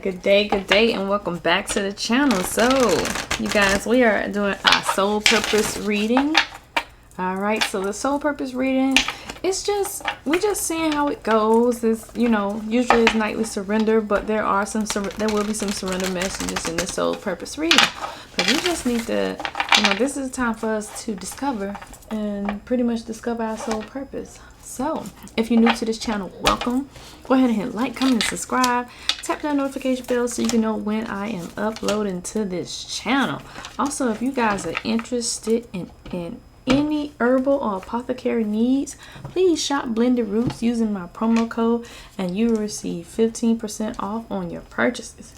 Good day, and welcome back to the channel. So, you guys, we are doing our soul purpose reading. All right, so the soul purpose reading, we're just seeing how it goes. It's, usually it's nightly surrender, but there will be some surrender messages in the soul purpose reading. But we just need to, this is a time for us to discover and pretty much discover our soul purpose. So, if you're new to this channel, welcome. Go ahead and hit like, comment, and subscribe. Tap that notification bell so you can know when I am uploading to this channel. Also, if you guys are interested in any herbal or apothecary needs, please shop Blended Rootz using my promo code and you will receive 15% off on your purchases.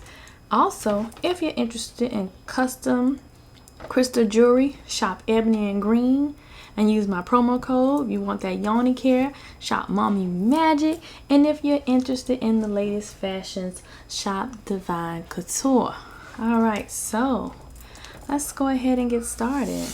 Also, if you're interested in custom crystal jewelry, shop Ebony and Green and use my promo code. If you want that Yoni care, shop Mommy Magick. And if you're interested in the latest fashions, shop Divine Couture. All right, so let's go ahead and get started.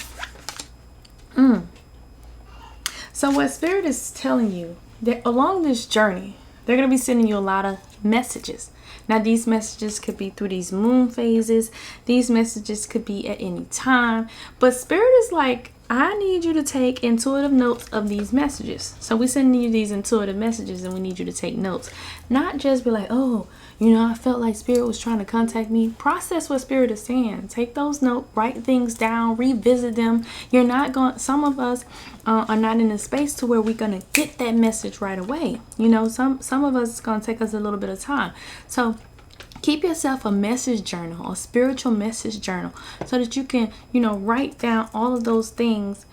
So what Spirit is telling you, that along this journey, they're going to be sending you a lot of messages. Now, these messages could be through these moon phases. These messages could be at any time. But Spirit is like, I need you to take intuitive notes of these messages. So we're sending you these intuitive messages and we need you to take notes. Not just be like, oh, I felt like Spirit was trying to contact me. Process what Spirit is saying. Take those notes, write things down, revisit them. Some of us are not in a space to where we're going to get that message right away. Some of us, it's going to take us a little bit of time. So keep yourself a message journal, a spiritual message journal, so that you can, write down all of those things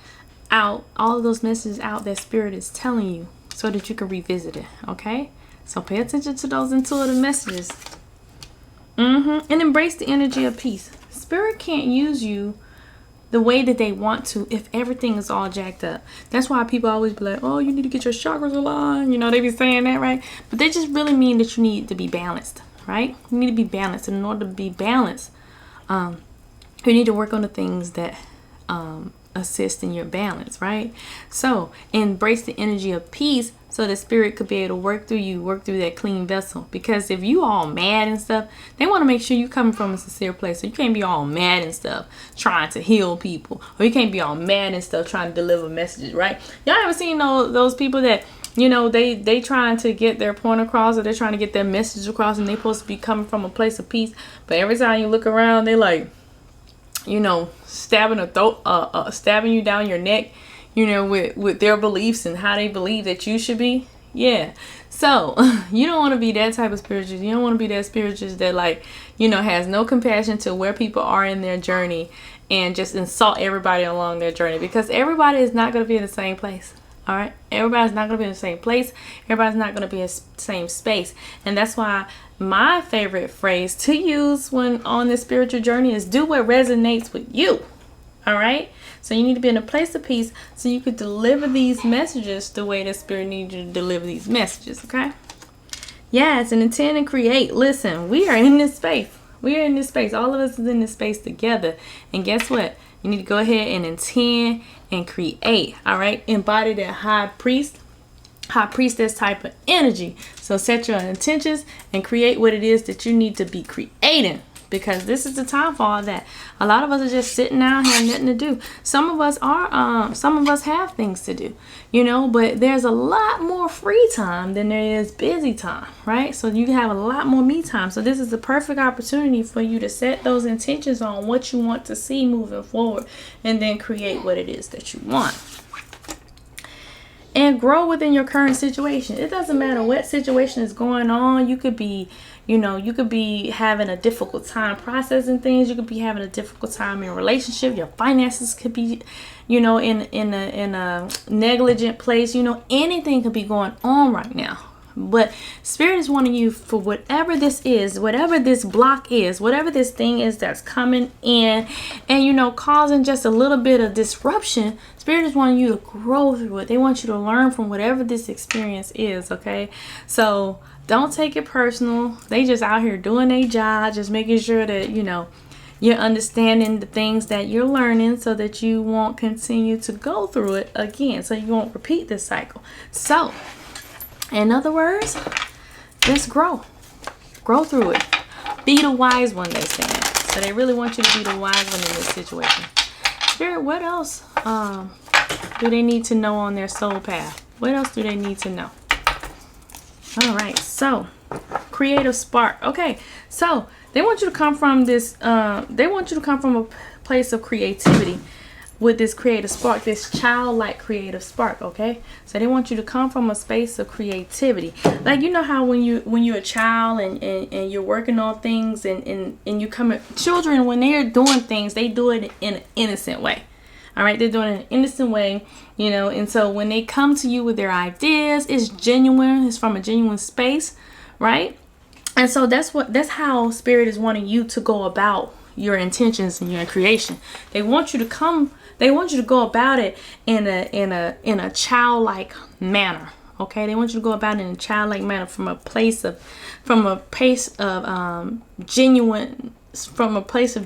out, all of those messages out that Spirit is telling you, so that you can revisit it. Okay? So pay attention to those intuitive messages. And embrace the energy of peace. Spirit can't use you the way that they want to if everything is all jacked up. That's why people always be like, oh, you need to get your chakras aligned. They be saying that, right? But they just really mean that you need to be balanced, right? You need to be balanced. And in order to be balanced, you need to work on the things that assist in your balance, right? So embrace the energy of peace so that Spirit could be able to work through that clean vessel. Because if you all mad and stuff, they want to make sure you coming from a sincere place. So you can't be all mad and stuff trying to heal people, or you can't be all mad and stuff trying to deliver messages, right? Y'all ever seen those people that they trying to get their point across, or they're trying to get their message across, and they supposed to be coming from a place of peace, but every time you look around, they like, stabbing stabbing you down your neck, with their beliefs and how they believe that you should be. Yeah. So you don't want to be that type of spiritualist. You don't want to be that spiritualist that has no compassion to where people are in their journey and just insult everybody along their journey, because everybody is not going to be in the same place. All right. Everybody's not going to be in the same place. Everybody's not going to be in the same space. And that's why my favorite phrase to use when on this spiritual journey is do what resonates with you. All right. So you need to be in a place of peace so you could deliver these messages the way the Spirit needs you to deliver these messages. Okay. Yes. And intend and create. Listen, we are in this space. We are in this space. All of us is in this space together. And guess what? You need to go ahead and intend and create. All right. Embody that high priestess type of energy. So set your intentions and create what it is that you need to be creating, because this is the time for all that. A lot of us are just sitting down here, nothing to do. Some of us have things to do, but there's a lot more free time than there is busy time, right? So you have a lot more me time. So this is the perfect opportunity for you to set those intentions on what you want to see moving forward, and then create what it is that you want. And grow within your current situation. It doesn't matter what situation is going on. You could be, you could be having a difficult time processing things. You could be having a difficult time in a relationship. Your finances could be, in a negligent place. Anything could be going on right now. But Spirit is wanting you for whatever this is, whatever this block is, whatever this thing is that's coming in and, causing just a little bit of disruption. Spirit is wanting you to grow through it. They want you to learn from whatever this experience is. Okay. So don't take it personal. They just out here doing their job, just making sure that, you're understanding the things that you're learning so that you won't continue to go through it again. So you won't repeat this cycle. So in other words, just grow through it. Be the wise one, they're saying. So they really want you to be the wise one in this situation. Spirit, what else do they need to know on their soul path? What else do they need to know? All right, so creative spark. Okay, so they want you to come from this, they want you to come from a place of creativity with this creative spark, this childlike creative spark. Okay, so they want you to come from a space of creativity. Like, you know how when you're a child and you're working on things and you come at children, when they're doing things, they do it in an innocent way. All right, they're doing it in an innocent way, you know, and so when they come to you with their ideas, it's genuine, it's from a genuine space, right? And so that's how Spirit is wanting you to go about your intentions and your creation. They want you to go about it in a childlike manner. Okay, they want you to go about it in a childlike manner from a place of genuineness, from a place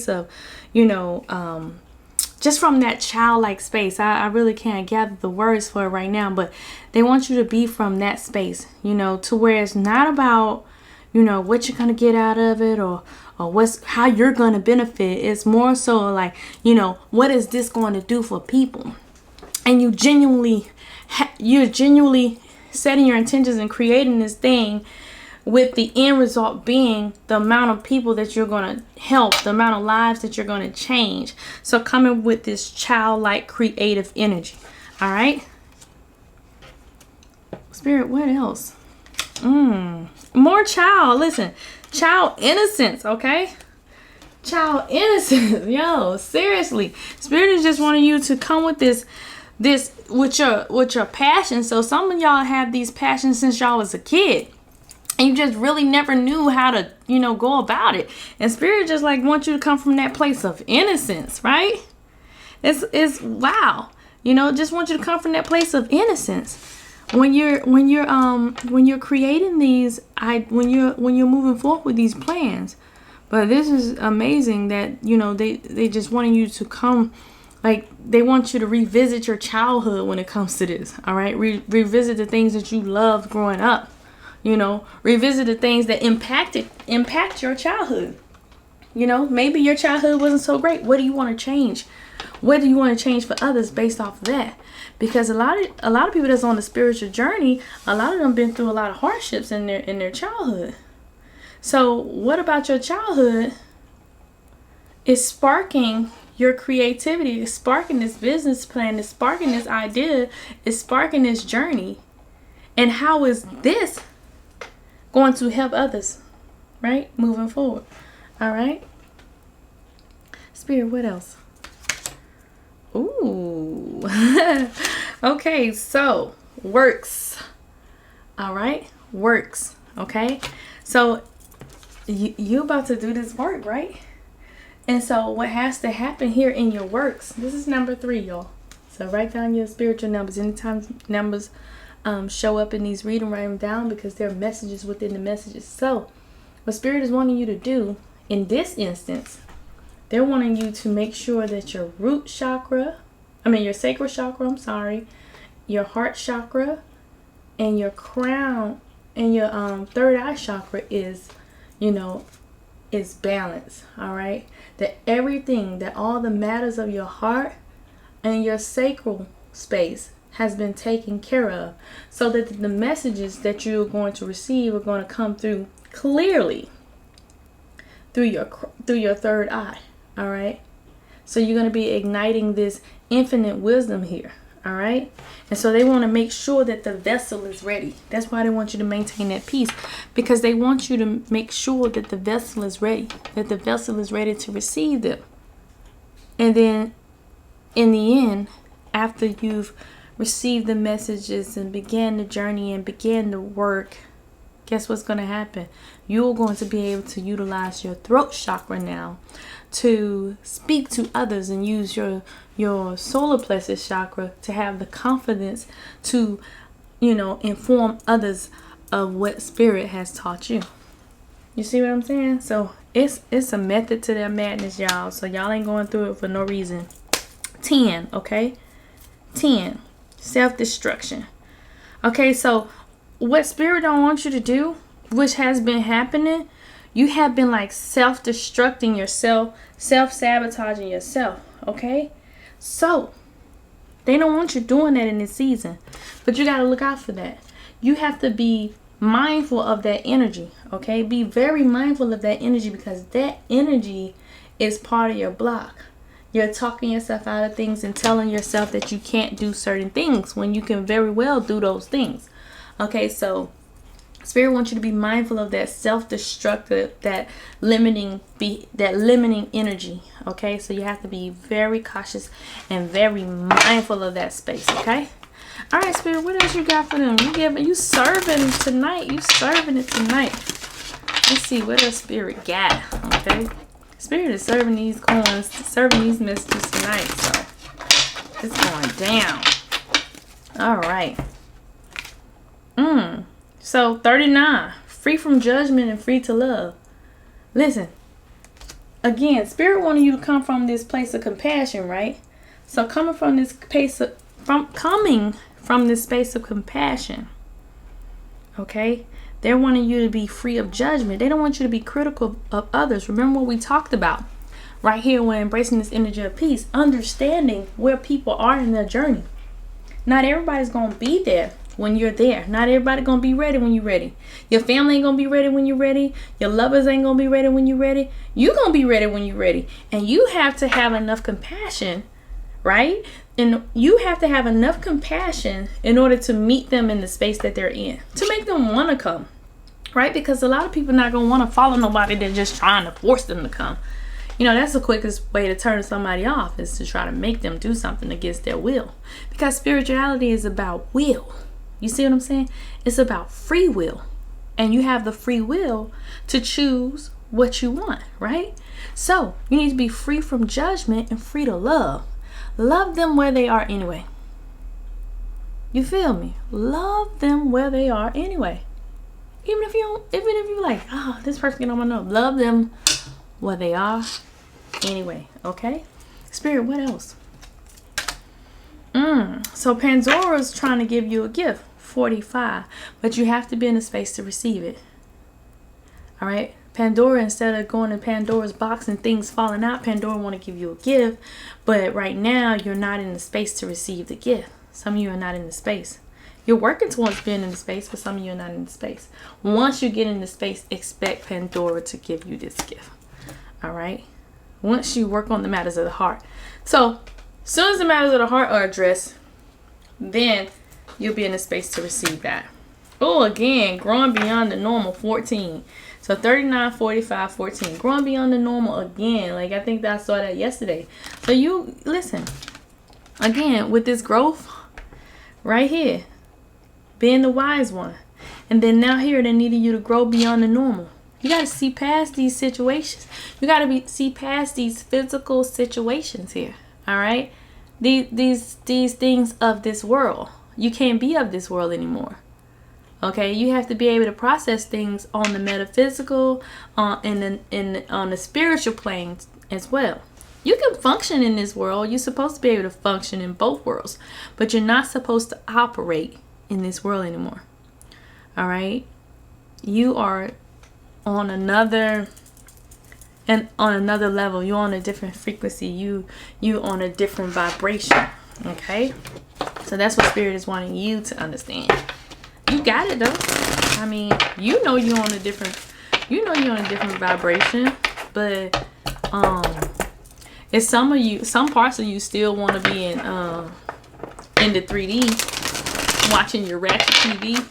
of, you know, just from that childlike space. I really can't gather the words for it right now, but they want you to be from that space, you know, to where it's not about, you know, what you're going to get out of it or how you're going to benefit. It's more so like, you know, what is this going to do for people? And you're genuinely setting your intentions and creating this thing with the end result being the amount of people that you're going to help, the amount of lives that you're going to change. So coming with this childlike creative energy. All right. Spirit, what else? More child. Listen, child innocence. Okay. Child innocence. Yo, seriously. Spirit is just wanting you to come with this with your passion. So some of y'all have these passions since y'all was a kid. And you just really never knew how to, you know, go about it. And Spirit just like wants you to come from that place of innocence, right? It's wow. You know, just want you to come from that place of innocence. When you're creating these, when you're moving forward with these plans. But this is amazing that, you know, they just wanting you to come, like they want you to revisit your childhood when it comes to this. All right, revisit the things that you loved growing up. You know, revisit the things that impact your childhood. You know, maybe your childhood wasn't so great. What do you want to change? What do you want to change for others based off of that? Because a lot of people that's on the spiritual journey, a lot of them been through a lot of hardships in their childhood. So what about your childhood is sparking your creativity, is sparking this business plan, is sparking this idea, is sparking this journey. And how is this going to help others, right? Moving forward. All right. Spirit, what else? Ooh. Okay, so works. All right, works. Okay, so you about to do this work, right? And so what has to happen here in your works? This is number 3, y'all. So write down your spiritual numbers. Anytime numbers show up in these reading, write them down because there are messages within the messages. So what Spirit is wanting you to do in this instance, they're wanting you to make sure that your root chakra, your sacral chakra, your heart chakra, and your crown and your third eye chakra is, is balanced. All right, that everything, that all the matters of your heart and your sacral space has been taken care of, so that the messages that you're going to receive are going to come through clearly through your third eye. All right, so you're going to be igniting this infinite wisdom here. All right, and so they want to make sure that the vessel is ready. That's why they want you to maintain that peace, because they want you to make sure that the vessel is ready, that the vessel is ready to receive them. And then in the end, after you've received the messages and began the journey and began the work, guess what's going to happen? You're going to be able to utilize your throat chakra now to speak to others and use your solar plexus chakra to have the confidence to, inform others of what Spirit has taught you. You see what I'm saying? So it's a method to their madness, y'all. So y'all ain't going through it for no reason. 10, okay? 10. Self-destruction. Okay, so what Spirit don't want you to do, which has been happening, You have been like self-destructing yourself, self-sabotaging yourself. Okay? So, they don't want you doing that in this season. But you got to look out for that. You have to be mindful of that energy. Okay? Be very mindful of that energy, because that energy is part of your block. You're talking yourself out of things and telling yourself that you can't do certain things when you can very well do those things. Okay, so Spirit wants you to be mindful of that self-destructive, that limiting energy. Okay, so you have to be very cautious and very mindful of that space. Okay. All right, Spirit, what else you got for them? You serving tonight. You serving it tonight. Let's see what else Spirit got. Okay. Spirit is serving these coins, serving these messages tonight. So it's going down. All right. So 39, free from judgment and free to love. Listen, again, Spirit wanted you to come from this place of compassion, right? So coming from this space of compassion, okay? They're wanting you to be free of judgment. They don't want you to be critical of others. Remember what we talked about right here when embracing this energy of peace, understanding where people are in their journey. Not everybody's going to be there when you're there. Not everybody going to be ready when you're ready. Your family ain't going to be ready when you're ready. Your lovers ain't going to be ready when you're ready. You're going to be ready when you're ready. And you have to have enough compassion, right? And you have to have enough compassion in order to meet them in the space that they're in, to make them want to come, right? Because a lot of people not going to want to follow nobody. They're just trying to force them to come. You know, that's the quickest way to turn somebody off, is to try to make them do something against their will. Because spirituality is about will. You see what I'm saying? It's about free will. And you have the free will to choose what you want, right? So you need to be free from judgment and free to love. Love them where they are anyway. You feel me? Love them where they are anyway. Even if you like, oh, this person get on my nerve. Love them where they are anyway. Okay? Spirit, what else? So Pandora's trying to give you a gift. 45. But you have to be in a space to receive it. All right? Pandora, instead of going to Pandora's box and things falling out, Pandora want to give you a gift. But right now, you're not in the space to receive the gift. Some of you are not in the space. You're working towards being in the space, but some of you are not in the space. Once you get in the space, expect Pandora to give you this gift. All right? Once you work on the matters of the heart. So, as soon as the matters of the heart are addressed, then you'll be in a space to receive that. Oh, again, growing beyond the normal, 14. So 39, 45, 14. Growing beyond the normal again. Like, I think that I saw that yesterday. So you, listen, again, with this growth right here, being the wise one. And then now here, they needed you to grow beyond the normal. You got to see past these situations. You got to see past these physical situations here. All right? These things of this world. You can't be of this world anymore. Okay, you have to be able to process things on the metaphysical, and on the spiritual plane as well. You can function in this world. You're supposed to be able to function in both worlds, but you're not supposed to operate in this world anymore. All right, you are on another level. You're on a different frequency. You on a different vibration. Okay, so that's what Spirit is wanting you to understand. You got it though. I mean, you know you're on a different vibration, but it's some parts of you still want to be in the 3D, watching your ratchet TV.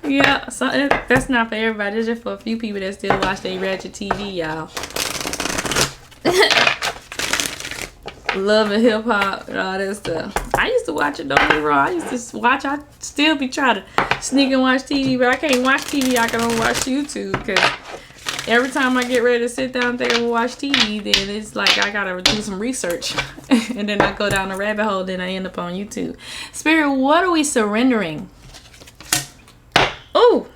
Yeah, so that's not for everybody. It's just for a few people that still watch their ratchet TV, y'all. Love and hip hop and all that stuff. I used to watch it, don't get me wrong. I still be trying to sneak and watch TV, but I can't watch TV. I can only watch YouTube, because every time I get ready to sit down and think I'm gonna watch TV, then it's like I gotta do some research. And then I go down a rabbit hole, then I end up on YouTube. Spirit, what are we surrendering? Oh,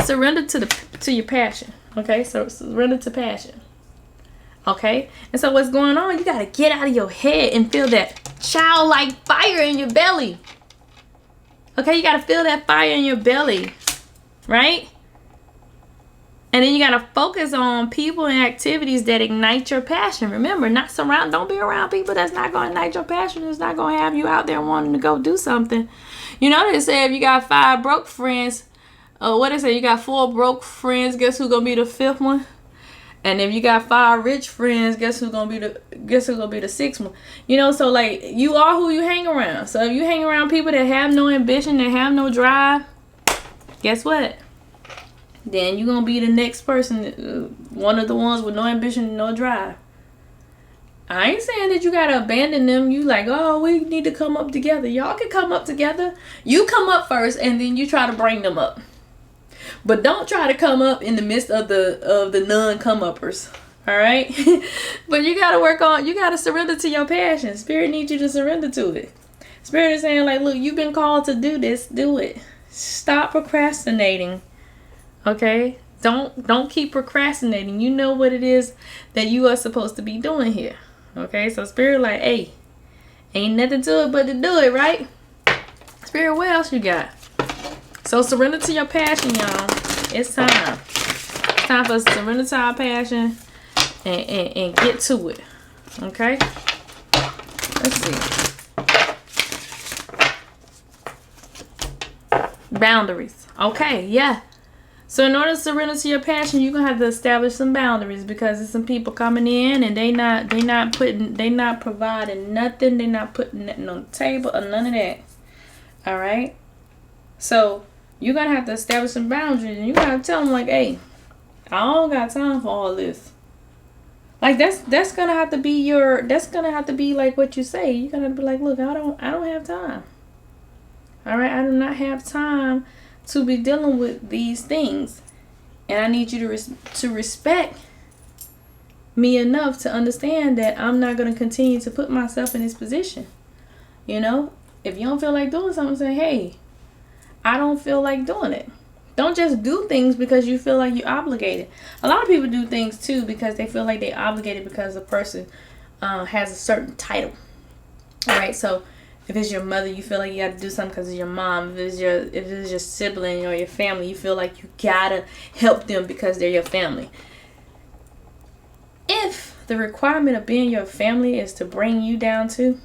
surrender to your passion. Okay, so surrender to passion. Okay, and so what's going on? You got to get out of your head and feel that childlike fire in your belly. Okay, you got to feel that fire in your belly. right? And then you got to focus on people and activities that ignite your passion. Remember, don't be around people that's not going to ignite your passion. It's not going to have you out there wanting to go do something. You know, they say if you got 5 broke friends, what they say, you got 4 broke friends, guess who's going to be the 5th one? And if you got 5 rich friends, guess who's gonna be the 6th one? You know, so like, you are who you hang around. So if you hang around people that have no ambition, that have no drive, guess what? Then you're gonna be the next person, one of the ones with no ambition and no drive. I ain't saying that you gotta abandon them. You like, oh, we need to come up together. Y'all can come up together. You come up first, and then you try to bring them up. But don't try to come up in the midst of the non-come-uppers. All right? But you got to work on, you got to surrender to your passion. Spirit needs you to surrender to it. Spirit is saying, like, look, you've been called to do this. Do it. Stop procrastinating. Okay? Don't keep procrastinating. You know what it is that you are supposed to be doing here. Okay? So Spirit like, hey, ain't nothing to it but to do it, right? Spirit, what else you got? So surrender to your passion, y'all. It's time. It's time for us to surrender to our passion and get to it. Okay? Let's see. Boundaries. Okay, yeah. So in order to surrender to your passion, you're gonna have to establish some boundaries, because there's some people coming in and they not providing nothing. They not putting nothing on the table or none of that. All right? So you're going to have to establish some boundaries, and you got to tell them, like, hey, I don't got time for all this. Like, that's going to have to be like what you say. You're going to be like, look, I don't have time. All right. I do not have time to be dealing with these things. And I need you to respect me enough to understand that I'm not going to continue to put myself in this position. You know, if you don't feel like doing something, say, hey, I don't feel like doing it. Don't just do things because you feel like you're obligated. A lot of people do things too because they feel like they're obligated because the person has a certain title. All right, so if it's your mother, you feel like you got to do something because it's your mom. If it's your sibling or your family, you feel like you gotta help them because they're your family. If the requirement of being your family is to bring you down too,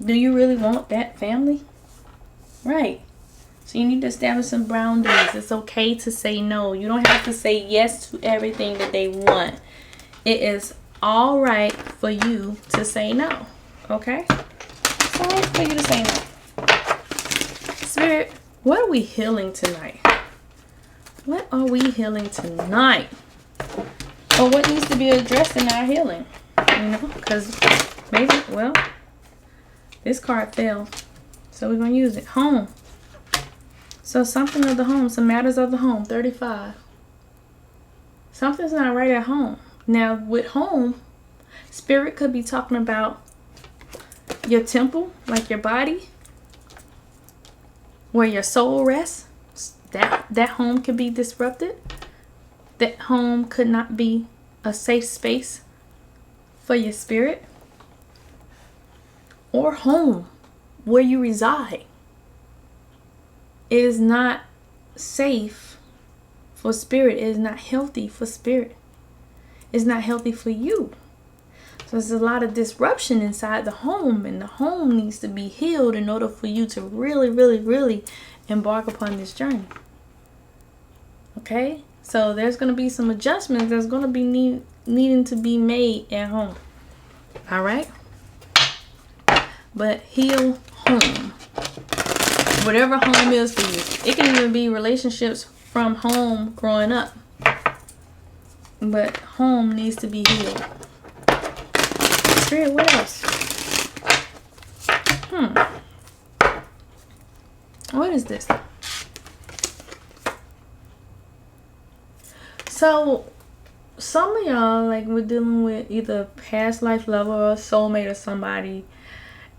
do you really want that family? Right. So you need to establish some boundaries. It's okay to say no. You don't have to say yes to everything that they want. It is all right for you to say no. Okay? It's all right for you to say no. Spirit, what are we healing tonight? What are we healing tonight? Or what needs to be addressed in our healing? You know, because maybe, well, this card fell. So we're going to use it. Home. So something of the home. Some matters of the home. 35. Something's not right at home. Now, with home, Spirit could be talking about your temple, like your body, where your soul rests. That home could be disrupted. That home could not be a safe space for your spirit. Or home, where you reside, it is not safe for spirit. It is not healthy for spirit. It's not healthy for you. So there's a lot of disruption inside the home, and the home needs to be healed in order for you to really, really, really embark upon this journey. Okay? So there's going to be some adjustments that's going to be needing to be made at home. All right? But heal home. Whatever home is for you. It can even be relationships from home growing up. But home needs to be healed. Spirit, what else? What is this? So, some of y'all, like, we're dealing with either past life lover or soulmate or somebody.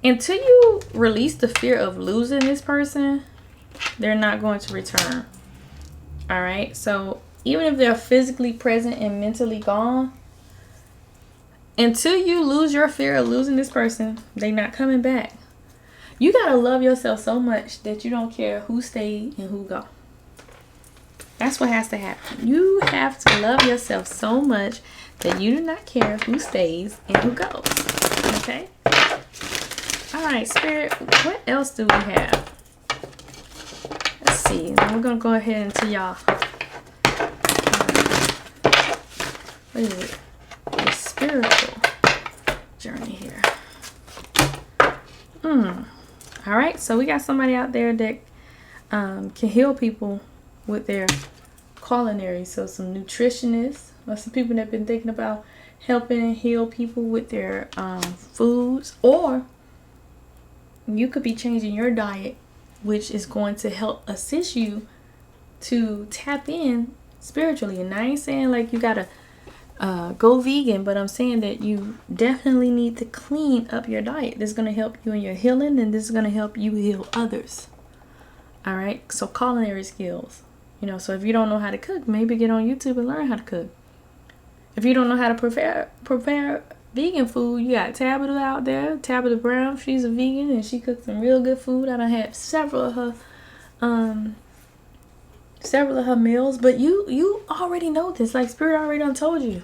Until you release the fear of losing this person, they're not going to return. All right? So, even if they're physically present and mentally gone, until you lose your fear of losing this person, they're not coming back. You got to love yourself so much that you don't care who stayed and who go. That's what has to happen. You have to love yourself so much that you do not care who stays and who goes. Okay? All right, Spirit, what else do we have? Let's see. We're going to go ahead and tell y'all. What is it? The spiritual journey here. All right, so we got somebody out there that can heal people with their culinary. So some nutritionists or some people that have been thinking about helping and heal people with their foods, or you could be changing your diet, which is going to help assist you to tap in spiritually. And I ain't saying like you gotta go vegan, but I'm saying that you definitely need to clean up your diet. This is going to help you in your healing, and this is going to help you heal others. All right, so culinary skills, you know, so if you don't know how to cook, maybe get on YouTube and learn how to cook. If you don't know how to prepare vegan food, you got Tabitha out there, Tabitha Brown. She's a vegan and she cooks some real good food. I done had several of her meals, but you already know this. Like Spirit already done told you.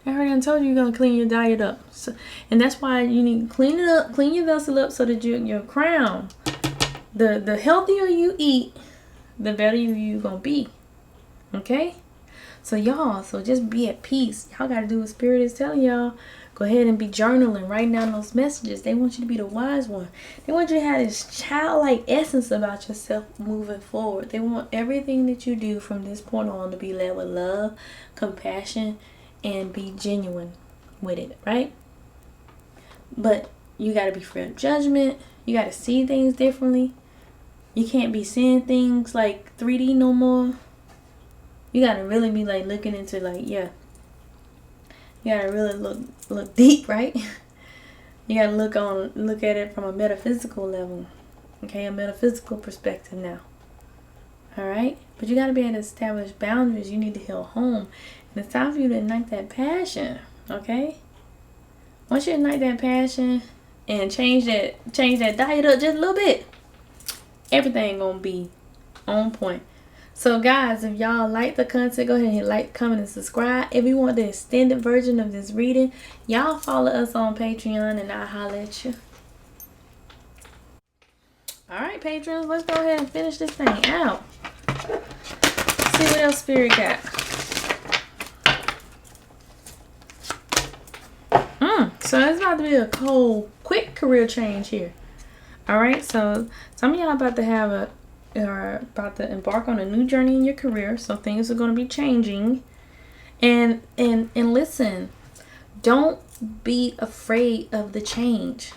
I already done told you you're gonna clean your diet up. So, and that's why you need to clean it up, clean your vessel up, so that your crown, the healthier you eat, the better you gonna be. Okay? So y'all, so just be at peace. Y'all gotta do what Spirit is telling y'all. Go ahead and be journaling, writing down those messages. They want you to be the wise one. They want you to have this childlike essence about yourself moving forward. They want everything that you do from this point on to be led with love, compassion, and be genuine with it, right? But you got to be free of judgment. You got to see things differently. You can't be seeing things like 3D no more. You got to really be like looking into like, yeah. You got to really look deep, right? You got to look at it from a metaphysical level. Okay, a metaphysical perspective now. All right? But you got to be able to establish boundaries. You need to heal home. And it's time for you to ignite that passion, okay? Once you ignite that passion and change that diet up just a little bit, everything gonna be on point. So guys, if y'all like the content, go ahead and hit like, comment, and subscribe. If you want the extended version of this reading, y'all follow us on Patreon and I'll holler at you. Alright, patrons, let's go ahead and finish this thing out. See what else Spirit got. So it's about to be a cold, quick career change here. Alright, so some of y'all about to embark on a new journey in your career. So things are going to be changing. And listen, don't be afraid of the change.